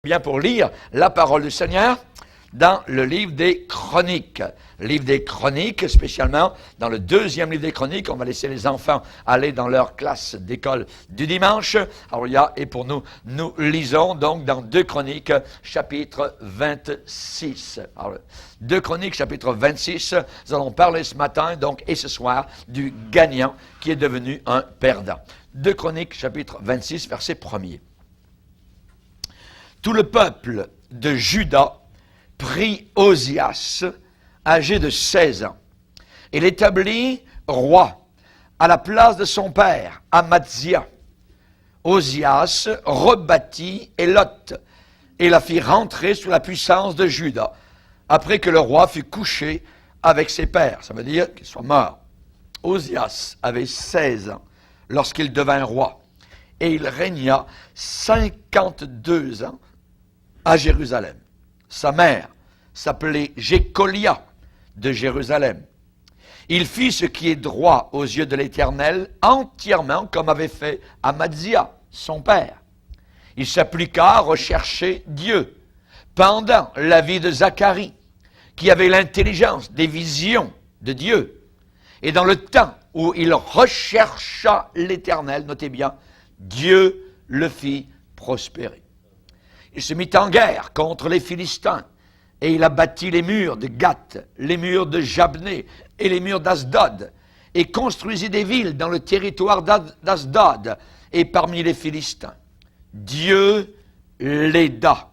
Bien, pour lire la parole du Seigneur dans le livre des Chroniques. Livre des Chroniques, spécialement dans le deuxième livre des Chroniques. On va laisser les enfants aller dans leur classe d'école du dimanche. Alors, et pour nous lisons donc dans 2 Chroniques, chapitre 26. Alors, 2 Chroniques, chapitre 26, nous allons parler ce matin donc et ce soir du gagnant qui est devenu un perdant. 2 Chroniques, chapitre 26, verset 1er. Tout le peuple de Juda prit Osias, âgé de 16 ans, et l'établit roi à la place de son père, Amazia. Osias rebâtit Éloth et la fit rentrer sous la puissance de Juda, après que le roi fut couché avec ses pères. Ça veut dire qu'il soit mort. Osias avait 16 ans lorsqu'il devint roi, et il régna 52 ans à Jérusalem. Sa mère s'appelait Jécolia de Jérusalem. Il fit ce qui est droit aux yeux de l'Éternel entièrement comme avait fait Amazia, son père. Il s'appliqua à rechercher Dieu pendant la vie de Zacharie, qui avait l'intelligence des visions de Dieu. Et dans le temps où il rechercha l'Éternel, notez bien, Dieu le fit prospérer. Il se mit en guerre contre les Philistins, et il abattit les murs de Gath, les murs de Jabné et les murs d'Asdod, et construisit des villes dans le territoire d'Asdod et parmi les Philistins. Dieu l'aida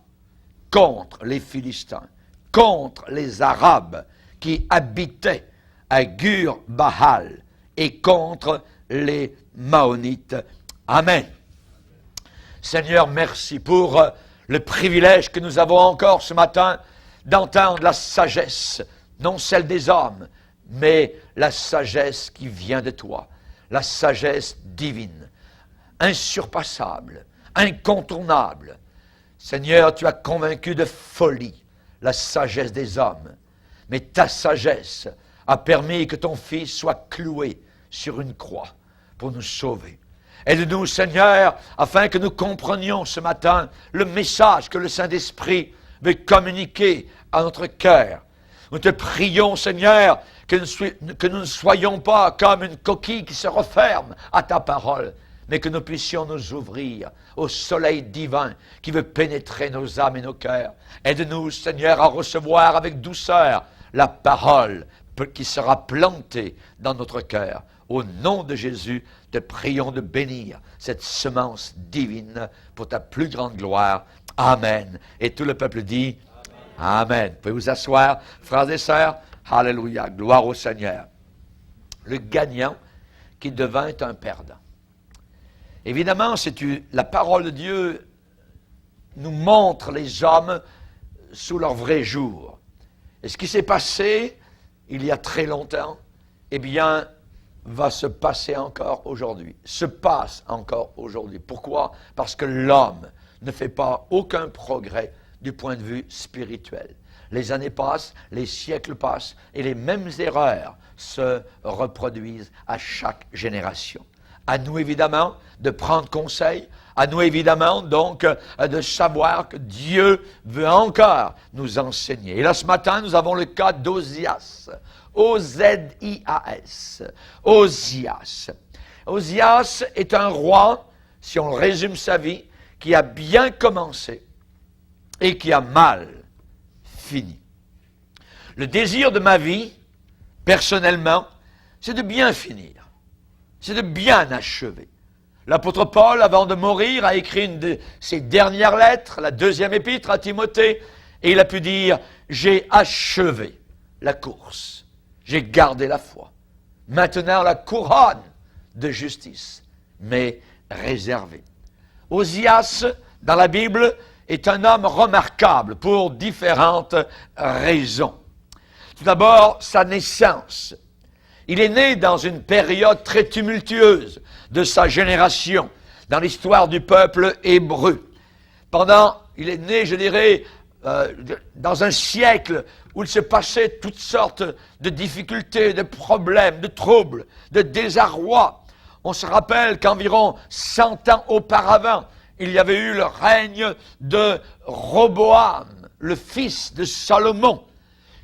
contre les Philistins, contre les Arabes qui habitaient à Gur-Bahal et contre les Maonites. Amen. Seigneur, merci pour le privilège que nous avons encore ce matin d'entendre la sagesse, non celle des hommes, mais la sagesse qui vient de toi, la sagesse divine, insurpassable, incontournable. Seigneur, tu as convaincu de folie la sagesse des hommes, mais ta sagesse a permis que ton Fils soit cloué sur une croix pour nous sauver. Aide-nous, Seigneur, afin que nous comprenions ce matin le message que le Saint-Esprit veut communiquer à notre cœur. Nous te prions, Seigneur, que nous ne soyons pas comme une coquille qui se referme à ta parole, mais que nous puissions nous ouvrir au soleil divin qui veut pénétrer nos âmes et nos cœurs. Aide-nous, Seigneur, à recevoir avec douceur la parole qui sera plantée dans notre cœur. Au nom de Jésus, te prions de bénir cette semence divine pour ta plus grande gloire. Amen. Et tout le peuple dit Amen. Amen. Vous pouvez vous asseoir, frères et sœurs. Alléluia. Gloire au Seigneur. Le gagnant qui devint un perdant. Évidemment, la parole de Dieu nous montre les hommes sous leur vrai jour. Et ce qui s'est passé il y a très longtemps, eh bien, va se passer encore aujourd'hui, se passe encore aujourd'hui. Pourquoi? Parce que l'homme ne fait pas aucun progrès du point de vue spirituel. Les années passent, les siècles passent, et les mêmes erreurs se reproduisent à chaque génération. À nous, évidemment, de prendre conseil, à nous, évidemment, donc, de savoir que Dieu veut encore nous enseigner. Et là, ce matin, nous avons le cas d'Osias. O-Z-I-A-S. Osias. Osias est un roi, si on résume sa vie, qui a bien commencé et qui a mal fini. Le désir de ma vie, personnellement, c'est de bien finir. C'est de bien achever. L'apôtre Paul, avant de mourir, a écrit une de ses dernières lettres, la 2e épître à Timothée, et il a pu dire « J'ai achevé la course, j'ai gardé la foi. Maintenant, la couronne de justice m'est réservée. » Osias, dans la Bible, est un homme remarquable pour différentes raisons. Tout d'abord, sa naissance. Il est né dans une période très tumultueuse de sa génération, dans l'histoire du peuple hébreu. Il est né, je dirais, dans un siècle où il se passait toutes sortes de difficultés, de problèmes, de troubles, de désarroi. On se rappelle qu'environ 100 ans auparavant, il y avait eu le règne de Roboam, le fils de Salomon,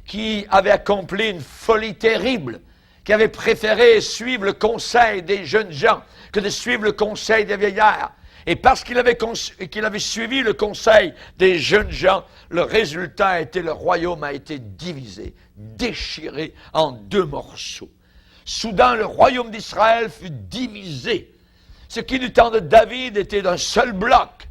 qui avait accompli une folie terrible, qui avait préféré suivre le conseil des jeunes gens que de suivre le conseil des vieillards. Et parce qu'il avait suivi le conseil des jeunes gens, le résultat a été, le royaume a été divisé, déchiré en 2 morceaux. Soudain, le royaume d'Israël fut divisé. Ce qui du temps de David était d'un seul bloc.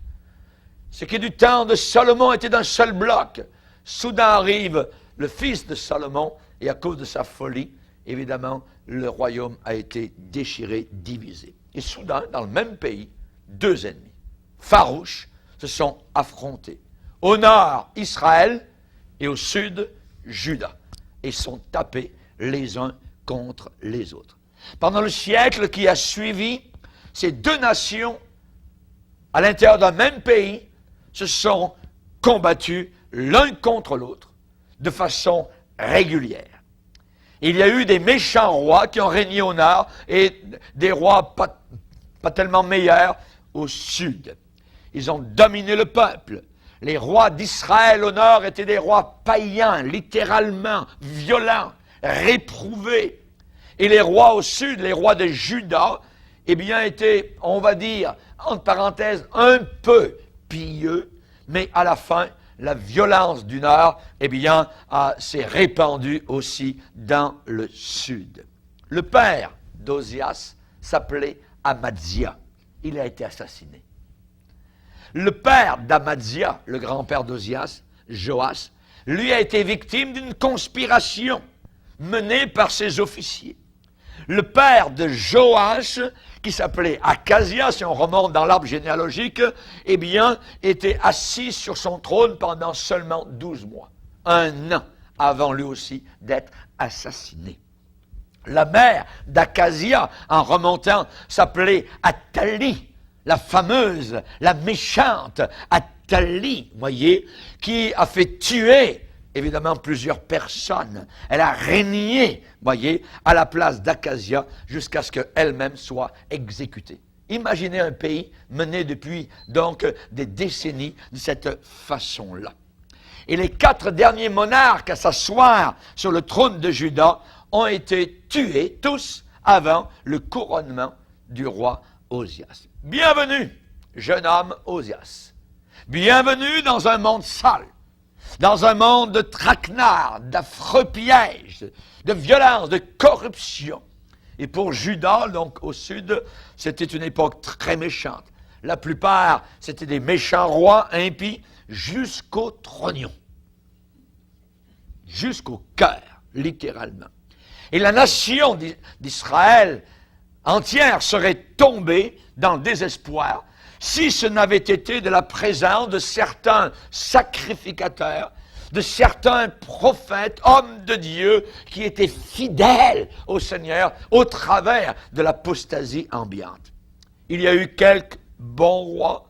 Ce qui du temps de Salomon était d'un seul bloc. Soudain arrive le fils de Salomon, et à cause de sa folie, évidemment, le royaume a été déchiré, divisé. Et soudain, dans le même pays, 2 ennemis farouches se sont affrontés. Au nord, Israël, et au sud, Juda. Et sont tapés les uns contre les autres. Pendant le siècle qui a suivi, ces 2 nations, à l'intérieur d'un même pays, se sont combattues l'un contre l'autre de façon régulière. Il y a eu des méchants rois qui ont régné au nord et des rois pas tellement meilleurs au sud. Ils ont dominé le peuple. Les rois d'Israël au nord étaient des rois païens, littéralement, violents, réprouvés. Et les rois au sud, les rois de Juda, eh bien, étaient, on va dire, entre parenthèses, un peu pieux, mais à la fin, la violence du nord, eh bien, s'est répandue aussi dans le sud. Le père d'Ozias s'appelait Amadzia. Il a été assassiné. Le père d'Amadzia, le grand-père d'Ozias, Joas, lui a été victime d'une conspiration menée par ses officiers. Le père de Joas, qui s'appelait Acasia, si on remonte dans l'arbre généalogique, eh bien, était assis sur son trône pendant seulement 12 mois. 1 an avant lui aussi d'être assassiné. La mère d'Acasia, en remontant, s'appelait Athalie, la fameuse, la méchante Athalie, voyez, qui a fait tuer évidemment plusieurs personnes. Elle a régné, voyez, à la place d'Acasia jusqu'à ce qu'elle-même soit exécutée. Imaginez un pays mené depuis donc des décennies de cette façon-là. Et les 4 derniers monarques à s'asseoir sur le trône de Juda ont été tués tous avant le couronnement du roi Ozias. Bienvenue, jeune homme Ozias. Bienvenue dans un monde sale. Dans un monde de traquenards, d'affreux pièges, de violence, de corruption. Et pour Juda, donc au sud, c'était une époque très méchante. La plupart, c'était des méchants rois impies jusqu'au trognon. Jusqu'au cœur, littéralement. Et la nation d'Israël entière serait tombée dans le désespoir si ce n'avait été de la présence de certains sacrificateurs, de certains prophètes, hommes de Dieu, qui étaient fidèles au Seigneur au travers de l'apostasie ambiante. Il y a eu quelques bons rois,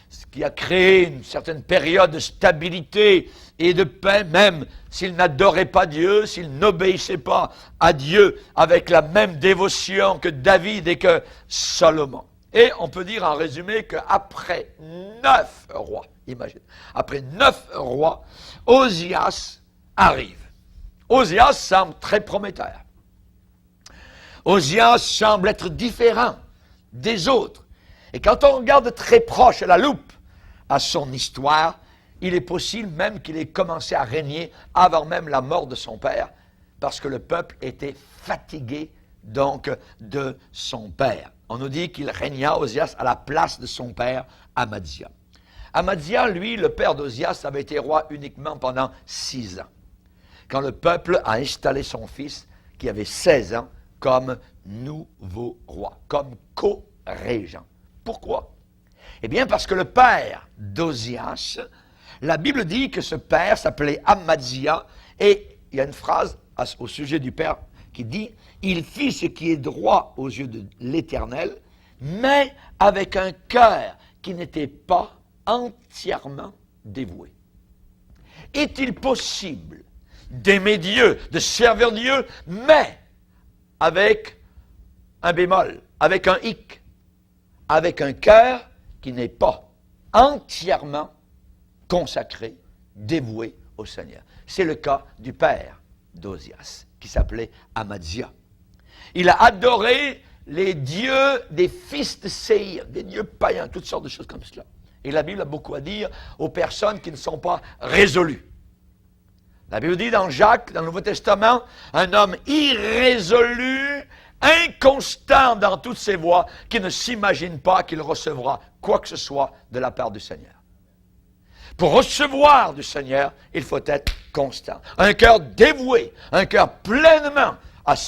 ce qui a créé une certaine période de stabilité et de paix, même s'ils n'adoraient pas Dieu, s'ils n'obéissaient pas à Dieu avec la même dévotion que David et que Salomon. Et on peut dire en résumé qu'après 9 rois, imagine, après 9 rois, Ozias arrive. Ozias semble très prometteur. Ozias semble être différent des autres. Et quand on regarde très proche à la loupe à son histoire, il est possible même qu'il ait commencé à régner avant même la mort de son père, parce que le peuple était fatigué donc de son père. On nous dit qu'il régna, Ozias, à la place de son père, Amadzia. Amadzia, lui, le père d'Ozias, avait été roi uniquement pendant 6 ans, quand le peuple a installé son fils, qui avait 16 ans, comme nouveau roi, comme co-régent. Pourquoi? Eh bien, parce que le père d'Ozias, la Bible dit que ce père s'appelait Amadzia, et il y a une phrase au sujet du père qui dit « Il fit ce qui est droit aux yeux de l'Éternel, mais avec un cœur qui n'était pas entièrement dévoué. » Est-il possible d'aimer Dieu, de servir Dieu, mais avec un bémol, avec un hic, avec un cœur qui n'est pas entièrement consacré, dévoué au Seigneur. C'est le cas du père d'Ozias, qui s'appelait Amadzia. Il a adoré les dieux des fils de Séir, des dieux païens, toutes sortes de choses comme cela. Et la Bible a beaucoup à dire aux personnes qui ne sont pas résolues. La Bible dit dans Jacques, dans le Nouveau Testament, un homme irrésolu, inconstant dans toutes ses voies, qui ne s'imagine pas qu'il recevra quoi que ce soit de la part du Seigneur. Pour recevoir du Seigneur, il faut être constant. Un cœur dévoué, un cœur pleinement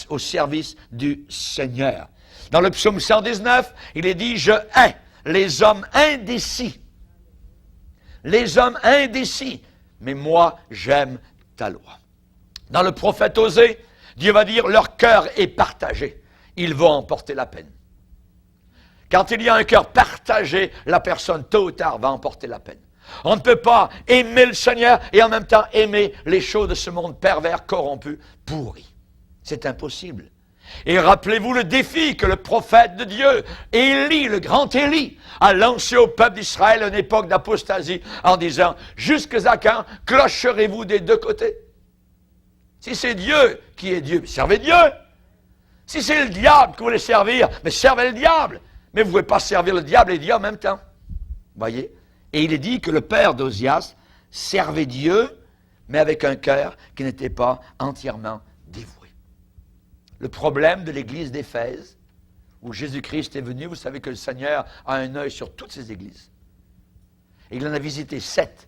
au service du Seigneur. Dans le psaume 119, il est dit « Je hais les hommes indécis. Les hommes indécis, mais moi, j'aime ta loi. » Dans le prophète Osée, Dieu va dire « Leur cœur est partagé. Ils vont en porter la peine. » Quand il y a un cœur partagé, la personne, tôt ou tard, va en porter la peine. On ne peut pas aimer le Seigneur et en même temps aimer les choses de ce monde pervers, corrompu, pourri. C'est impossible. Et rappelez-vous le défi que le prophète de Dieu, Élie, le grand Élie, a lancé au peuple d'Israël à une époque d'apostasie en disant « Jusqu'à quand clocherez-vous des deux côtés ?» Si c'est Dieu qui est Dieu, servez Dieu. Si c'est le diable que vous voulez servir, mais servez le diable. Mais vous ne pouvez pas servir le diable et Dieu en même temps. Voyez? Et il est dit que le père d'Ozias servait Dieu, mais avec un cœur qui n'était pas entièrement dévoué. Le problème de l'église d'Éphèse, où Jésus-Christ est venu, vous savez que le Seigneur a un œil sur toutes ces églises. Et il en a visité 7,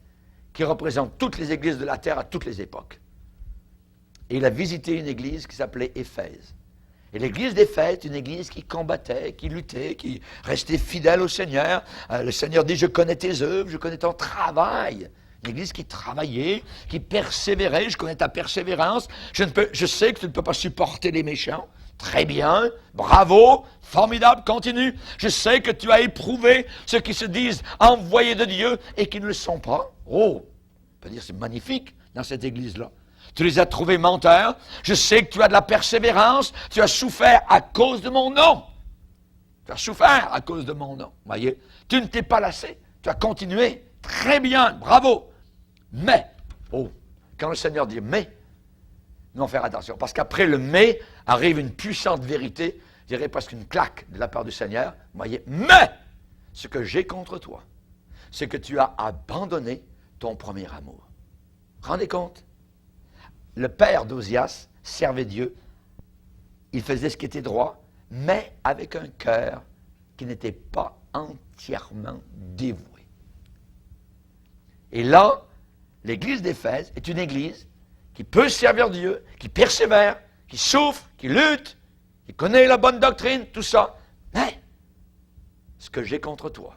qui représentent toutes les églises de la terre à toutes les époques. Et il a visité une église qui s'appelait Éphèse. Et l'église d'Éphèse, une église qui combattait, qui luttait, qui restait fidèle au Seigneur. Le Seigneur dit, je connais tes œuvres, je connais ton travail. Une église qui travaillait, qui persévérait, je connais ta persévérance. Je sais que tu ne peux pas supporter les méchants. Très bien, bravo, formidable, continue. Je sais que tu as éprouvé ceux qui se disent envoyés de Dieu et qui ne le sont pas. Oh, on peut dire c'est magnifique dans cette église-là. Tu les as trouvés menteurs. Je sais que tu as de la persévérance. Tu as souffert à cause de mon nom. Tu as souffert à cause de mon nom. Voyez, tu ne t'es pas lassé. Tu as continué. Très bien, bravo. Mais, quand le Seigneur dit mais, nous devons faire attention. Parce qu'après le mais, arrive une puissante vérité, je dirais presque une claque de la part du Seigneur. Voyez, mais, ce que j'ai contre toi, c'est que tu as abandonné ton premier amour. Rendez compte? Le père d'Ozias servait Dieu, il faisait ce qui était droit, mais avec un cœur qui n'était pas entièrement dévoué. Et là, l'église d'Éphèse est une église qui peut servir Dieu, qui persévère, qui souffre, qui lutte, qui connaît la bonne doctrine, tout ça. Mais, ce que j'ai contre toi,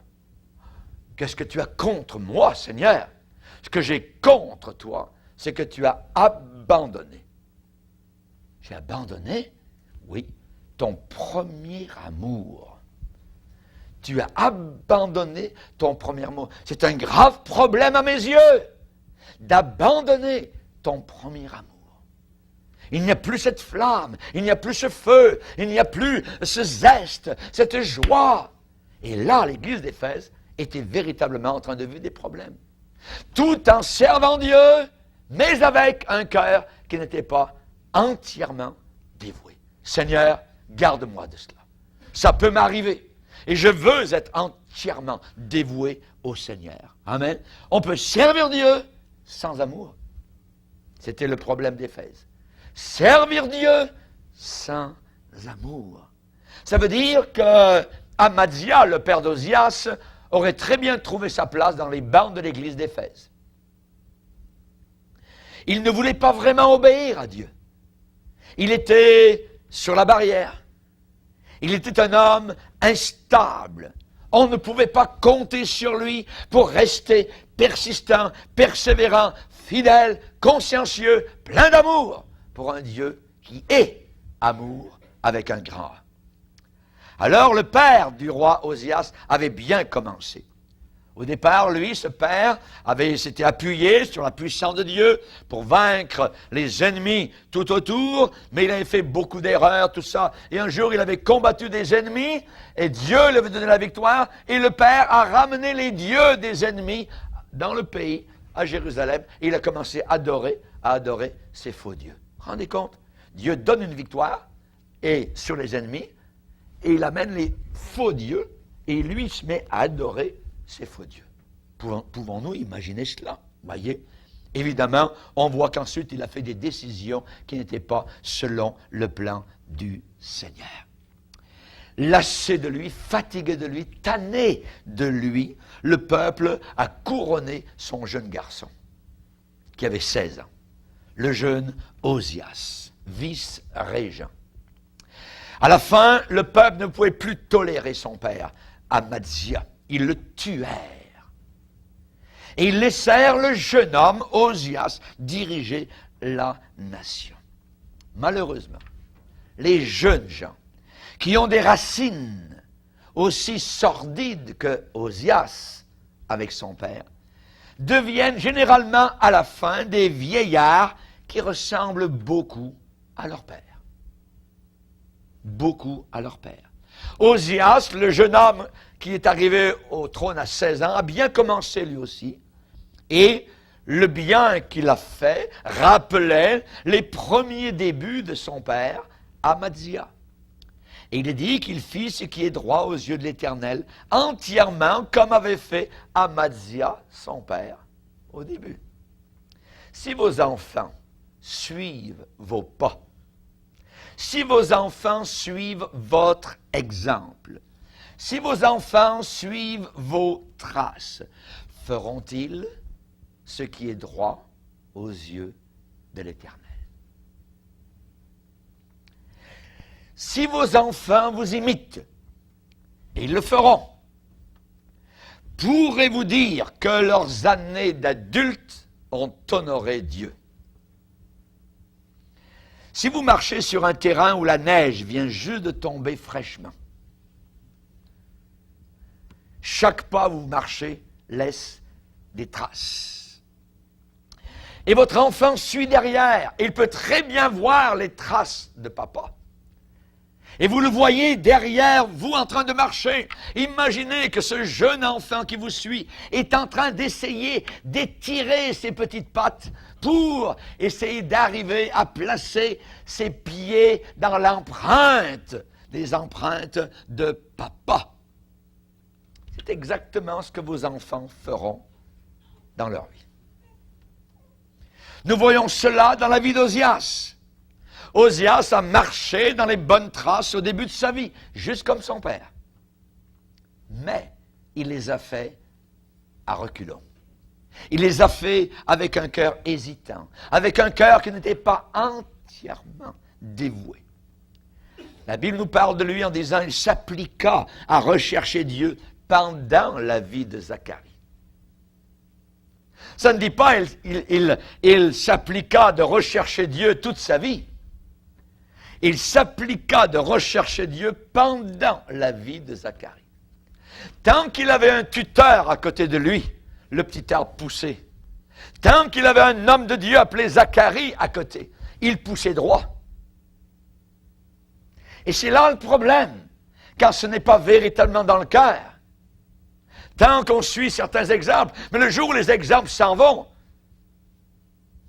qu'est-ce que tu as contre moi, Seigneur? Ce que j'ai contre toi, c'est que tu as abandonné. J'ai abandonné? Oui, ton premier amour. Tu as abandonné ton premier amour. C'est un grave problème à mes yeux, d'abandonner ton premier amour. Il n'y a plus cette flamme, il n'y a plus ce feu, il n'y a plus ce zeste, cette joie. Et là, l'église d'Éphèse était véritablement en train de vivre des problèmes. Tout en servant Dieu, mais avec un cœur qui n'était pas entièrement dévoué. Seigneur, garde-moi de cela. Ça peut m'arriver. Et je veux être entièrement dévoué au Seigneur. Amen. On peut servir Dieu sans amour. C'était le problème d'Éphèse. Servir Dieu sans amour. Ça veut dire que Amadzia, le père d'Ozias, aurait très bien trouvé sa place dans les bancs de l'église d'Éphèse. Il ne voulait pas vraiment obéir à Dieu. Il était sur la barrière. Il était un homme instable. On ne pouvait pas compter sur lui pour rester persistant, persévérant, fidèle, consciencieux, plein d'amour pour un Dieu qui est amour avec un grand A. Alors le père du roi Ozias avait bien commencé. Au départ, lui, ce père, s'était appuyé sur la puissance de Dieu pour vaincre les ennemis tout autour, mais il avait fait beaucoup d'erreurs, tout ça. Et un jour, il avait combattu des ennemis, et Dieu lui avait donné la victoire, et le père a ramené les dieux des ennemis dans le pays, à Jérusalem, et il a commencé à adorer ces faux dieux. Vous vous rendez compte? Dieu donne une victoire et sur les ennemis, et il amène les faux dieux, et lui se met à adorer ces faux dieux. Pouvons-nous imaginer cela? Voyez? Évidemment, on voit qu'ensuite il a fait des décisions qui n'étaient pas selon le plan du Seigneur. Lassé de lui, fatigué de lui, tanné de lui, le peuple a couronné son jeune garçon, qui avait 16 ans, le jeune Osias, vice-régent. À la fin, le peuple ne pouvait plus tolérer son père, Amadzia. Ils le tuèrent. Et ils laissèrent le jeune homme, Osias, diriger la nation. Malheureusement, les jeunes gens qui ont des racines aussi sordides que Osias avec son père, deviennent généralement à la fin des vieillards qui ressemblent beaucoup à leur père. Beaucoup à leur père. Osias, le jeune homme qui est arrivé au trône à 16 ans, a bien commencé lui aussi, et le bien qu'il a fait rappelait les premiers débuts de son père, Amadzia. Et il est dit qu'il fit ce qui est droit aux yeux de l'Éternel, entièrement comme avait fait Amadzia, son père, au début. Si vos enfants suivent vos pas, si vos enfants suivent votre exemple, si vos enfants suivent vos traces, feront-ils ce qui est droit aux yeux de l'Éternel? Si vos enfants vous imitent, et ils le feront, pourrez-vous dire que leurs années d'adultes ont honoré Dieu? Si vous marchez sur un terrain où la neige vient juste de tomber fraîchement, chaque pas où vous marchez laisse des traces. Et votre enfant suit derrière, et il peut très bien voir les traces de papa. Et vous le voyez derrière vous en train de marcher. Imaginez que ce jeune enfant qui vous suit est en train d'essayer d'étirer ses petites pattes pour essayer d'arriver à placer ses pieds dans l'empreinte, les empreintes de papa. C'est exactement ce que vos enfants feront dans leur vie. Nous voyons cela dans la vie d'Osias. Osias a marché dans les bonnes traces au début de sa vie, juste comme son père. Mais il les a fait à reculons. Il les a fait avec un cœur hésitant, avec un cœur qui n'était pas entièrement dévoué. La Bible nous parle de lui en disant qu'il s'appliqua à rechercher Dieu pendant la vie de Zacharie. Ça ne dit pas il s'appliqua de rechercher Dieu toute sa vie. Il s'appliqua de rechercher Dieu pendant la vie de Zacharie. Tant qu'il avait un tuteur à côté de lui, le petit arbre poussait. Tant qu'il avait un homme de Dieu appelé Zacharie à côté, il poussait droit. Et c'est là le problème, quand ce n'est pas véritablement dans le cœur. Tant qu'on suit certains exemples, mais le jour où les exemples s'en vont,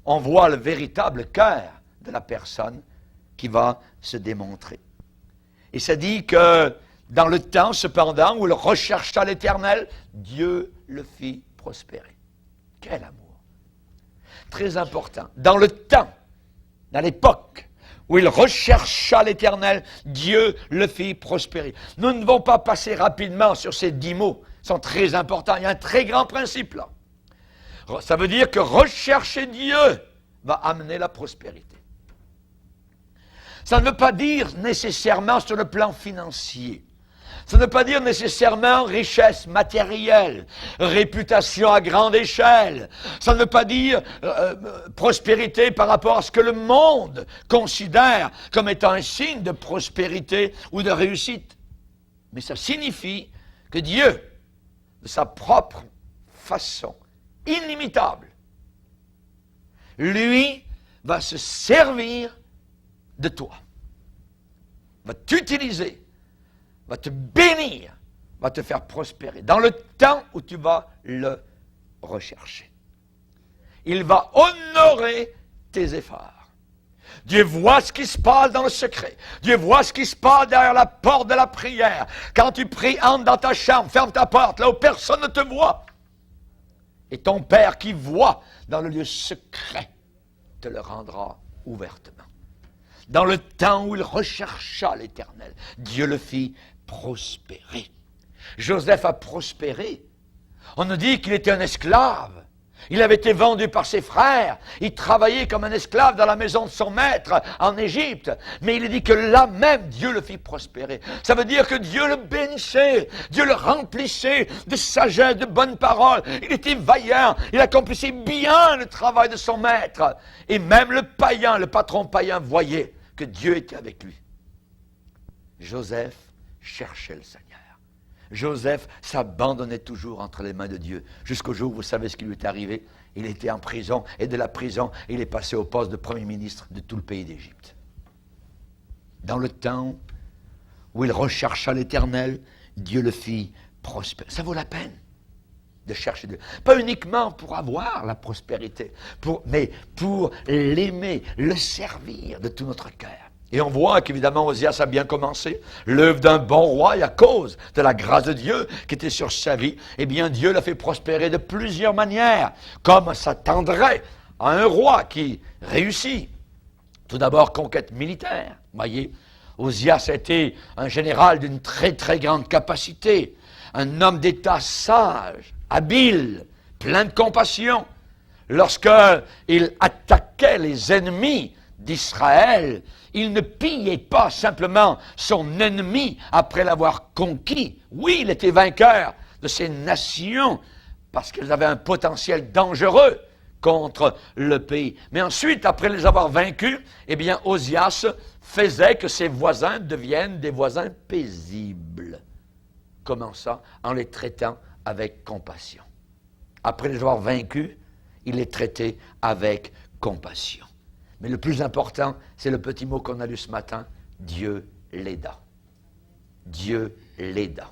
on voit le véritable cœur de la personne qui va se démontrer. Et ça dit que dans le temps, cependant, où il rechercha l'Éternel, Dieu le fit prospérer. Quel amour! Très important. Dans le temps, dans l'époque où il rechercha l'Éternel, Dieu le fit prospérer. Nous ne devons pas passer rapidement sur ces 10 mots. Ils sont très importants. Il y a un très grand principe là. Ça veut dire que rechercher Dieu va amener la prospérité. Ça ne veut pas dire nécessairement sur le plan financier. Ça ne veut pas dire nécessairement richesse matérielle, réputation à grande échelle. Ça ne veut pas dire prospérité par rapport à ce que le monde considère comme étant un signe de prospérité ou de réussite. Mais ça signifie que Dieu, de sa propre façon inimitable, lui va se servir de toi, va t'utiliser, va te bénir, va te faire prospérer dans le temps où tu vas le rechercher. Il va honorer tes efforts. Dieu voit ce qui se passe dans le secret. Dieu voit ce qui se passe derrière la porte de la prière. Quand tu pries, entre dans ta chambre, ferme ta porte, là où personne ne te voit. Et ton Père qui voit dans le lieu secret te le rendra ouvertement. Dans le temps où il rechercha l'Éternel, Dieu le fit prospérer. Joseph a prospéré. On nous dit qu'il était un esclave. Il avait été vendu par ses frères. Il travaillait comme un esclave dans la maison de son maître en Égypte. Mais il est dit que là même, Dieu le fit prospérer. Ça veut dire que Dieu le bénissait. Dieu le remplissait de sagesse, de bonnes paroles. Il était vaillant. Il accomplissait bien le travail de son maître. Et même le païen, le patron païen, voyait que Dieu était avec lui. Joseph cherchait le Seigneur. Joseph s'abandonnait toujours entre les mains de Dieu, jusqu'au jour où vous savez ce qui lui est arrivé. Il était en prison, et de la prison, il est passé au poste de premier ministre de tout le pays d'Égypte. Dans le temps où il rechercha l'Éternel, Dieu le fit prospérer. Ça vaut la peine de chercher Dieu. Pas uniquement pour avoir la prospérité, mais pour l'aimer, le servir de tout notre cœur. Et on voit qu'évidemment Osias a bien commencé, l'œuvre d'un bon roi, et à cause de la grâce de Dieu qui était sur sa vie, eh bien Dieu l'a fait prospérer de plusieurs manières, comme s'attendrait à un roi qui réussit. Tout d'abord, conquête militaire. Voyez, Osias était un général d'une très très grande capacité, un homme d'État sage, habile, plein de compassion. Lorsqu'il attaquait les ennemis d'Israël, il ne pillait pas simplement son ennemi après l'avoir conquis. Oui, il était vainqueur de ces nations parce qu'elles avaient un potentiel dangereux contre le pays. Mais ensuite, après les avoir vaincus, eh bien, Osias faisait que ses voisins deviennent des voisins paisibles. Comment ça? En les traitant avec compassion. Après les avoir vaincus, il les traitait avec compassion. Mais le plus important, c'est le petit mot qu'on a lu ce matin, Dieu l'aida. Dieu l'aida.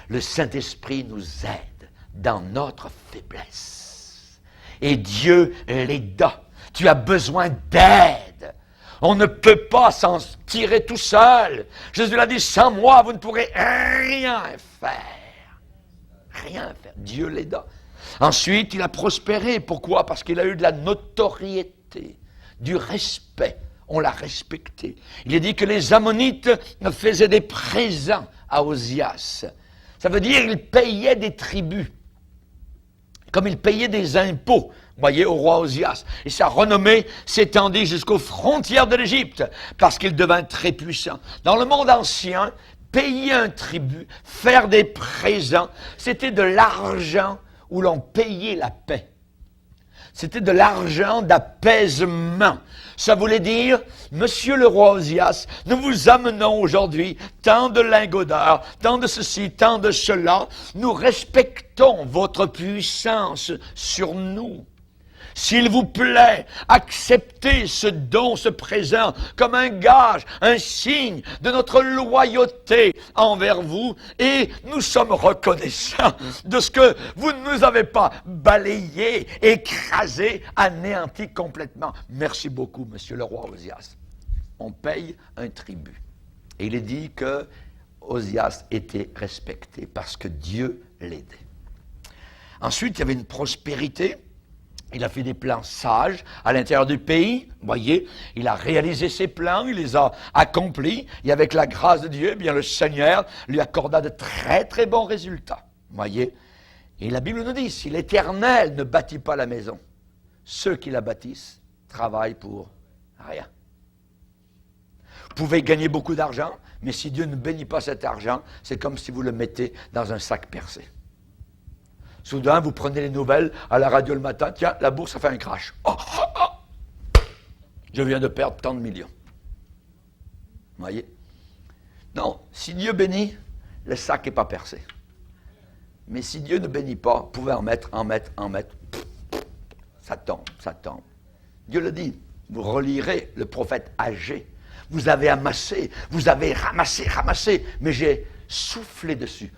Le Saint-Esprit nous aide dans notre faiblesse. Et Dieu l'aida. Tu as besoin d'aide. On ne peut pas s'en tirer tout seul. Jésus l'a dit, sans moi, vous ne pourrez rien faire. Rien faire. Dieu l'aida. Ensuite, il a prospéré. Pourquoi? Parce qu'il a eu de la notoriété, du respect. On l'a respecté. Il est dit que les Ammonites faisaient des présents à Osias. Ça veut dire qu'ils payaient des tributs, comme ils payaient des impôts, voyez, au roi Osias. Et sa renommée s'étendit jusqu'aux frontières de l'Égypte, parce qu'il devint très puissant. Dans le monde ancien, payer un tribut, faire des présents, c'était de l'argent où l'on payait la paix. C'était de l'argent d'apaisement. Ça voulait dire, Monsieur le roi Osias, nous vous amenons aujourd'hui tant de lingots d'or, tant de ceci, tant de cela. Nous respectons votre puissance sur nous. S'il vous plaît, acceptez ce don, ce présent, comme un gage, un signe de notre loyauté envers vous. Et nous sommes reconnaissants de ce que vous ne nous avez pas balayé, écrasé, anéanti complètement. Merci beaucoup, Monsieur le roi Osias. On paye un tribut. Et il est dit que Osias était respecté parce que Dieu l'aidait. Ensuite, il y avait une prospérité. Il a fait des plans sages à l'intérieur du pays. Voyez, il a réalisé ses plans, il les a accomplis. Et avec la grâce de Dieu, eh bien, le Seigneur lui accorda de très très bons résultats. Voyez, et la Bible nous dit, si l'Éternel ne bâtit pas la maison, ceux qui la bâtissent travaillent pour rien. Vous pouvez gagner beaucoup d'argent, mais si Dieu ne bénit pas cet argent, c'est comme si vous le mettez dans un sac percé. Soudain, vous prenez les nouvelles à la radio le matin. Tiens, la bourse a fait un crash. Oh, oh, oh. Je viens de perdre tant de millions. Vous voyez? Non, si Dieu bénit, le sac n'est pas percé. Mais si Dieu ne bénit pas, vous pouvez en mettre, ça tombe. Dieu le dit, vous relirez le prophète Agé. Vous avez amassé, vous avez ramassé, mais j'ai soufflé dessus.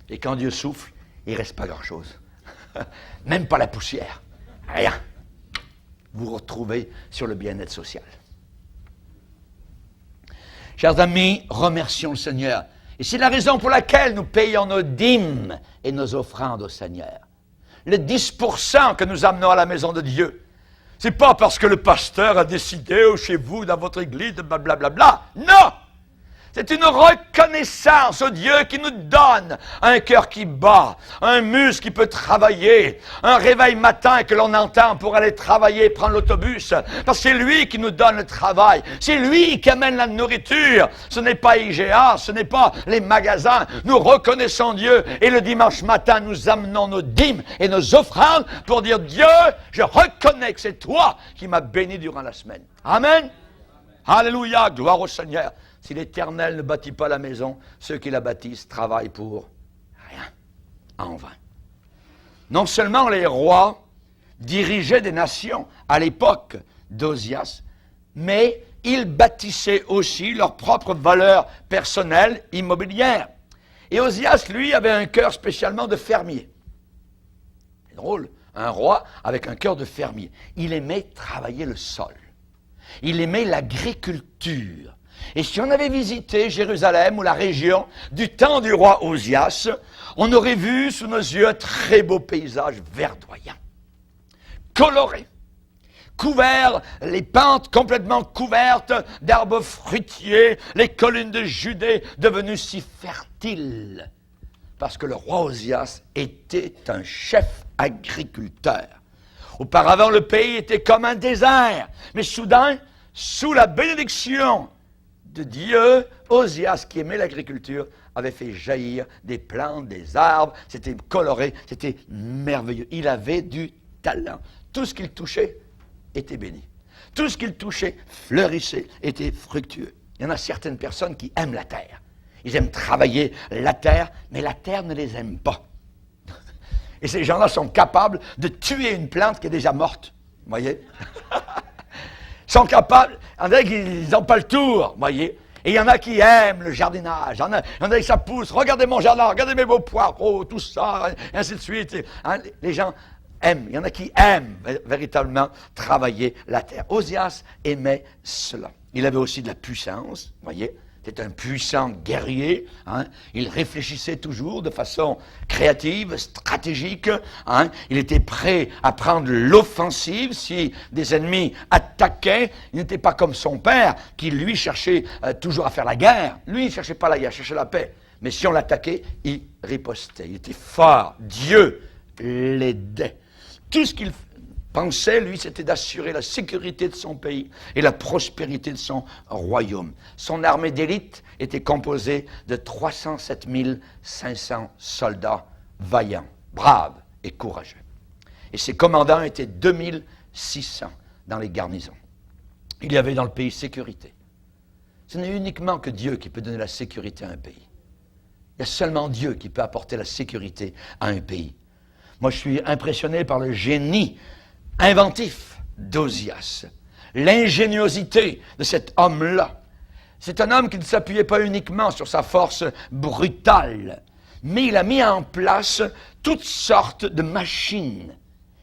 Et quand Dieu souffle, il ne reste pas grand-chose. Même pas la poussière. Rien. Vous vous retrouvez sur le bien-être social. Chers amis, remercions le Seigneur. Et c'est la raison pour laquelle nous payons nos dîmes et nos offrandes au Seigneur. Le 10% que nous amenons à la maison de Dieu, c'est pas parce que le pasteur a décidé, ou chez vous, dans votre église, blablabla. Non! C'est une reconnaissance au Dieu qui nous donne un cœur qui bat, un muscle qui peut travailler, un réveil matin que l'on entend pour aller travailler, prendre l'autobus. Parce que c'est lui qui nous donne le travail. C'est lui qui amène la nourriture. Ce n'est pas IGA, ce n'est pas les magasins. Nous reconnaissons Dieu et le dimanche matin, nous amenons nos dîmes et nos offrandes pour dire Dieu, je reconnais que c'est toi qui m'as béni durant la semaine. Amen. Alléluia, gloire au Seigneur. Si l'Éternel ne bâtit pas la maison, ceux qui la bâtissent travaillent pour rien, en vain. Non seulement les rois dirigeaient des nations à l'époque d'Osias, mais ils bâtissaient aussi leurs propres valeurs personnelles immobilières. Et Osias, lui, avait un cœur spécialement de fermier. C'est drôle, un roi avec un cœur de fermier. Il aimait travailler le sol. Il aimait l'agriculture. Et si on avait visité Jérusalem ou la région du temps du roi Osias, on aurait vu sous nos yeux un très beau paysage verdoyant, coloré, couvert, les pentes complètement couvertes d'arbres fruitiers, les collines de Judée devenues si fertiles, parce que le roi Osias était un chef agriculteur. Auparavant, le pays était comme un désert, mais soudain, sous la bénédiction de Dieu, Osias, qui aimait l'agriculture, avait fait jaillir des plantes, des arbres, c'était coloré, c'était merveilleux. Il avait du talent. Tout ce qu'il touchait était béni. Tout ce qu'il touchait fleurissait, était fructueux. Il y en a certaines personnes qui aiment la terre. Ils aiment travailler la terre, mais la terre ne les aime pas. Et ces gens-là sont capables de tuer une plante qui est déjà morte. Vous voyez? Ils sont capables, il y en a qui n'ont pas le tour, vous voyez. Et il y en a qui aiment le jardinage, il y en a qui ça pousse, regardez mon jardin, regardez mes beaux poireaux, tout ça, et ainsi de suite. Hein, les gens aiment, il y en a qui aiment véritablement travailler la terre. Osias aimait cela. Il avait aussi de la puissance, vous voyez. C'était un puissant guerrier. Hein. Il réfléchissait toujours de façon créative, stratégique. Hein. Il était prêt à prendre l'offensive si des ennemis attaquaient. Il n'était pas comme son père qui, lui, cherchait toujours à faire la guerre. Lui, il ne cherchait pas la guerre, il cherchait la paix. Mais si on l'attaquait, il ripostait. Il était fort. Dieu l'aidait. Tout ce qu'il pensait, lui, c'était d'assurer la sécurité de son pays et la prospérité de son royaume. Son armée d'élite était composée de 307 500 soldats vaillants, braves et courageux. Et ses commandants étaient 2600 dans les garnisons. Il y avait dans le pays sécurité. Ce n'est uniquement que Dieu qui peut donner la sécurité à un pays. Il y a seulement Dieu qui peut apporter la sécurité à un pays. Moi, je suis impressionné par le génie inventif d'Osias, l'ingéniosité de cet homme-là. C'est un homme qui ne s'appuyait pas uniquement sur sa force brutale, mais il a mis en place toutes sortes de machines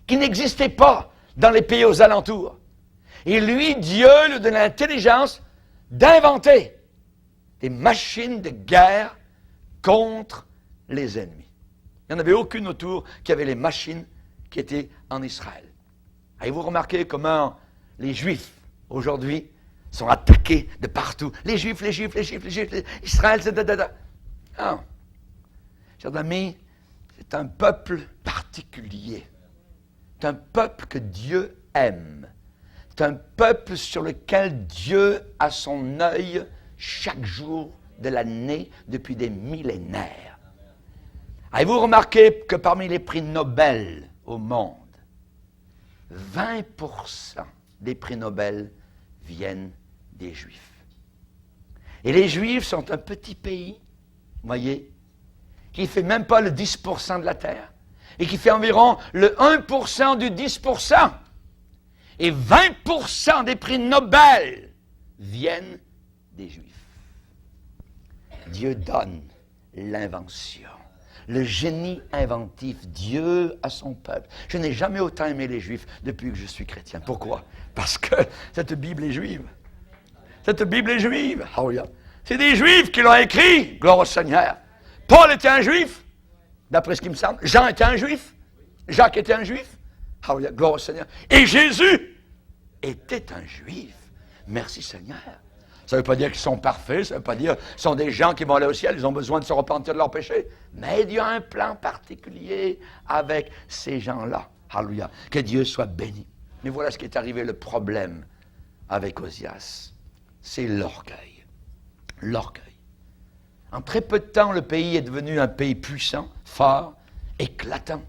qui n'existaient pas dans les pays aux alentours. Et lui, Dieu lui donne l'intelligence d'inventer des machines de guerre contre les ennemis. Il n'y en avait aucune autour qui avait les machines qui étaient en Israël. Avez-vous remarqué comment les Juifs, aujourd'hui, sont attaqués de partout? Les Juifs, Israël, c'est... Non. Chers amis, c'est un peuple particulier. C'est un peuple que Dieu aime. C'est un peuple sur lequel Dieu a son œil chaque jour de l'année depuis des millénaires. Avez-vous remarqué que parmi les prix Nobel au monde, 20% des prix Nobel viennent des Juifs. Et les Juifs sont un petit pays, vous voyez, qui ne fait même pas le 10% de la terre, et qui fait environ le 1% du 10%. Et 20% des prix Nobel viennent des Juifs. Dieu donne l'invention, le génie inventif, Dieu à son peuple. Je n'ai jamais autant aimé les Juifs depuis que je suis chrétien. Pourquoi? Parce que cette Bible est juive. Cette Bible est juive. Alléluia. C'est des Juifs qui l'ont écrit. Gloire au Seigneur. Paul était un Juif, d'après ce qui me semble. Jean était un Juif. Jacques était un Juif. Alléluia. Gloire au Seigneur. Et Jésus était un Juif. Merci Seigneur. Ça ne veut pas dire qu'ils sont parfaits, ça ne veut pas dire qu'ils sont des gens qui vont aller au ciel, ils ont besoin de se repentir de leurs péchés. Mais il y a un plan particulier avec ces gens-là. Alléluia. Que Dieu soit béni. Mais voilà ce qui est arrivé, le problème avec Osias. C'est l'orgueil. L'orgueil. En très peu de temps, le pays est devenu un pays puissant, fort, éclatant,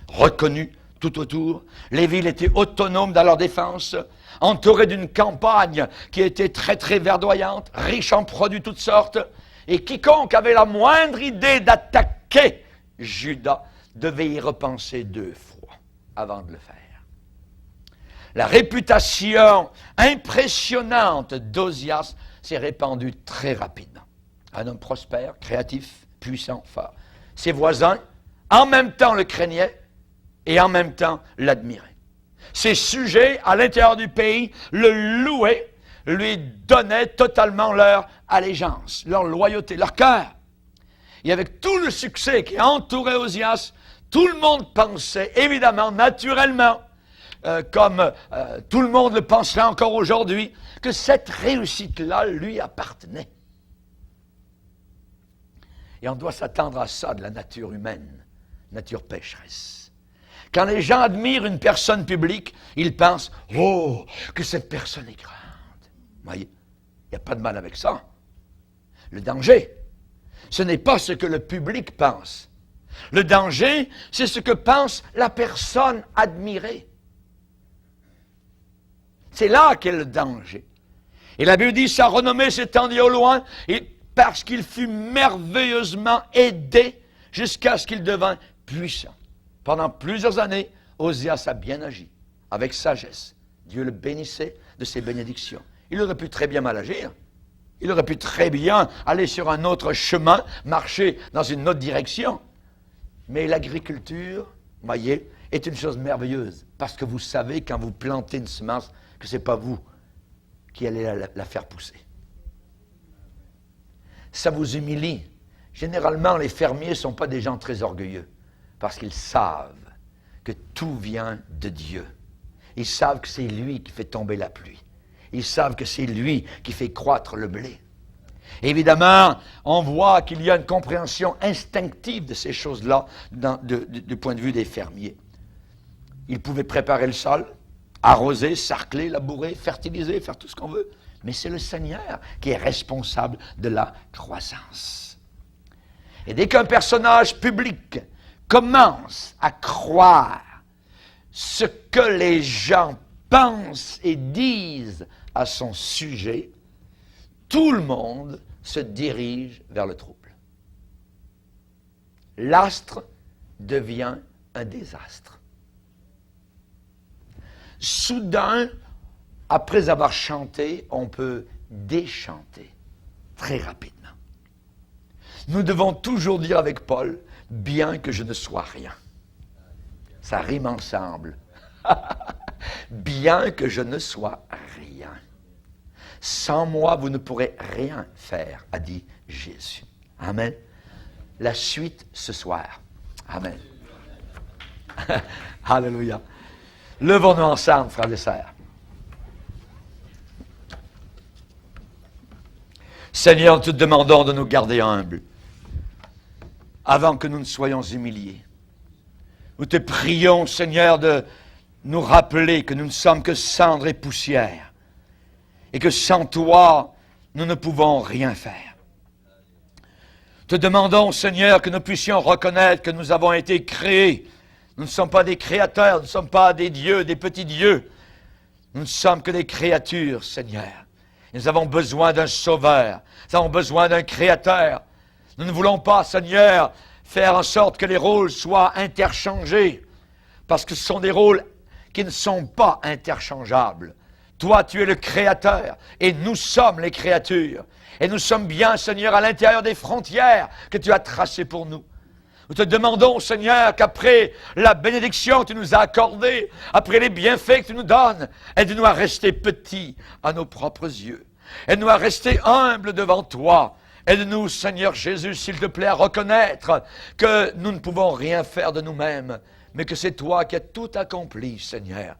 reconnu tout autour. Les villes étaient autonomes dans leur défense, entourées d'une campagne qui était très très verdoyante, riche en produits de toutes sortes, et quiconque avait la moindre idée d'attaquer Juda devait y repenser 2 fois avant de le faire. La réputation impressionnante d'Osias s'est répandue très rapidement. Un homme prospère, créatif, puissant, fort. Ses voisins, en même temps, le craignaient et en même temps l'admiraient. Ses sujets, à l'intérieur du pays, le louaient, lui donnaient totalement leur allégeance, leur loyauté, leur cœur. Et avec tout le succès qui entourait Osias, tout le monde pensait, évidemment, naturellement, comme tout le monde le penserait encore aujourd'hui, que cette réussite-là lui appartenait. Et on doit s'attendre à ça de la nature humaine, nature pécheresse. Quand les gens admirent une personne publique, ils pensent « Oh, que cette personne est grande ». Vous voyez, il n'y a pas de mal avec ça. Le danger, ce n'est pas ce que le public pense. Le danger, c'est ce que pense la personne admirée. C'est là qu'est le danger. Et la Bible dit, sa renommée s'étendit au loin, et parce qu'il fut merveilleusement aidé jusqu'à ce qu'il devint puissant. Pendant plusieurs années, Osias a bien agi, avec sagesse. Dieu le bénissait de ses bénédictions. Il aurait pu très bien mal agir. Il aurait pu très bien aller sur un autre chemin, marcher dans une autre direction. Mais l'agriculture, voyez, est une chose merveilleuse. Parce que vous savez, quand vous plantez une semence, que ce n'est pas vous qui allez la faire pousser. Ça vous humilie. Généralement, les fermiers ne sont pas des gens très orgueilleux. Parce qu'ils savent que tout vient de Dieu. Ils savent que c'est lui qui fait tomber la pluie. Ils savent que c'est lui qui fait croître le blé. Évidemment, on voit qu'il y a une compréhension instinctive de ces choses-là du point de vue des fermiers. Ils pouvaient préparer le sol, arroser, sarcler, labourer, fertiliser, faire tout ce qu'on veut. Mais c'est le Seigneur qui est responsable de la croissance. Et dès qu'un personnage public commence à croire ce que les gens pensent et disent à son sujet, tout le monde se dirige vers le trouble. L'astre devient un désastre. Soudain, après avoir chanté, on peut déchanter très rapidement. Nous devons toujours dire avec Paul, bien que je ne sois rien. Ça rime ensemble. Bien que je ne sois rien. Sans moi, vous ne pourrez rien faire, a dit Jésus. Amen. La suite ce soir. Amen. Alléluia. Levons-nous ensemble, frères et sœurs. Seigneur, nous te demandons de nous garder humbles avant que nous ne soyons humiliés. Nous te prions, Seigneur, de nous rappeler que nous ne sommes que cendres et poussière et que sans toi, nous ne pouvons rien faire. Te demandons, Seigneur, que nous puissions reconnaître que nous avons été créés. Nous ne sommes pas des créateurs, nous ne sommes pas des dieux, des petits dieux. Nous ne sommes que des créatures, Seigneur. Nous avons besoin d'un sauveur. Nous avons besoin d'un créateur. Nous ne voulons pas, Seigneur, faire en sorte que les rôles soient interchangés, parce que ce sont des rôles qui ne sont pas interchangeables. Toi, tu es le Créateur, et nous sommes les créatures. Et nous sommes bien, Seigneur, à l'intérieur des frontières que tu as tracées pour nous. Nous te demandons, Seigneur, qu'après la bénédiction que tu nous as accordée, après les bienfaits que tu nous donnes, aide-nous à rester petits à nos propres yeux. Aide-nous à rester humbles devant toi. Aide-nous, Seigneur Jésus, s'il te plaît, à reconnaître que nous ne pouvons rien faire de nous-mêmes, mais que c'est toi qui as tout accompli, Seigneur.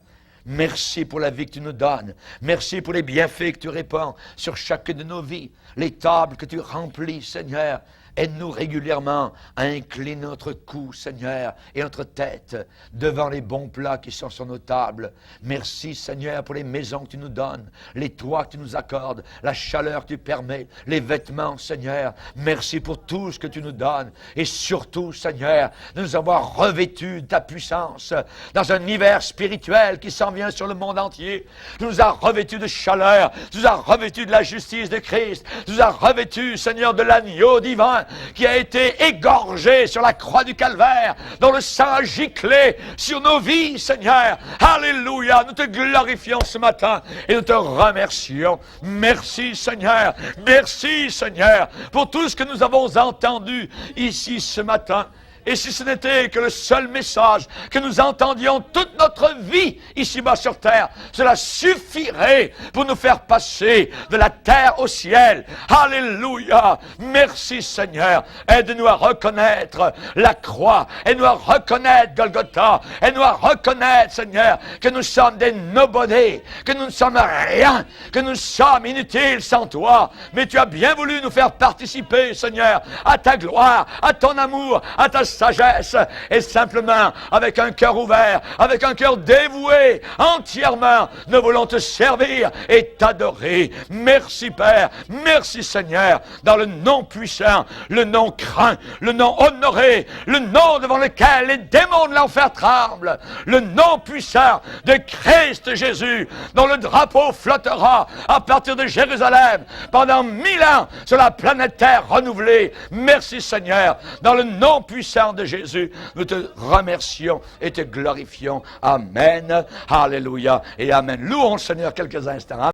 Merci pour la vie que tu nous donnes. Merci pour les bienfaits que tu répands sur chacune de nos vies. Les tables que tu remplis, Seigneur. Aide-nous régulièrement à incliner notre cou, Seigneur, et notre tête devant les bons plats qui sont sur nos tables. Merci, Seigneur, pour les maisons que tu nous donnes, les toits que tu nous accordes, la chaleur que tu permets, les vêtements, Seigneur. Merci pour tout ce que tu nous donnes. Et surtout, Seigneur, de nous avoir revêtus de ta puissance dans un hiver spirituel qui s'en vient sur le monde entier. Tu nous as revêtus de chaleur. Tu nous as revêtus de la justice de Christ. Tu nous as revêtus, Seigneur, de l'agneau divin qui a été égorgé sur la croix du calvaire, dont le sang a giclé sur nos vies, Seigneur. Alléluia, nous te glorifions ce matin et nous te remercions. Merci, Seigneur. Merci, Seigneur, pour tout ce que nous avons entendu ici ce matin. Et si ce n'était que le seul message que nous entendions toute notre vie ici-bas sur terre, cela suffirait pour nous faire passer de la terre au ciel. Alléluia! Merci Seigneur. Aide-nous à reconnaître la croix. Aide-nous à reconnaître Golgotha. Aide-nous à reconnaître, Seigneur, que nous sommes des nobody, que nous ne sommes rien, que nous sommes inutiles sans toi. Mais tu as bien voulu nous faire participer, Seigneur, à ta gloire, à ton amour, à ta sagesse, et simplement avec un cœur ouvert, avec un cœur dévoué entièrement, nous voulons te servir et t'adorer. Merci Père, merci Seigneur, dans le nom puissant, le nom craint, le nom honoré, le nom devant lequel les démons de l'enfer tremblent, le nom puissant de Christ Jésus, dont le drapeau flottera à partir de Jérusalem pendant 1000 ans sur la planète Terre renouvelée. Merci Seigneur, dans le nom puissant de Jésus, nous te remercions et te glorifions. Amen. Alléluia et Amen. Louons le Seigneur quelques instants.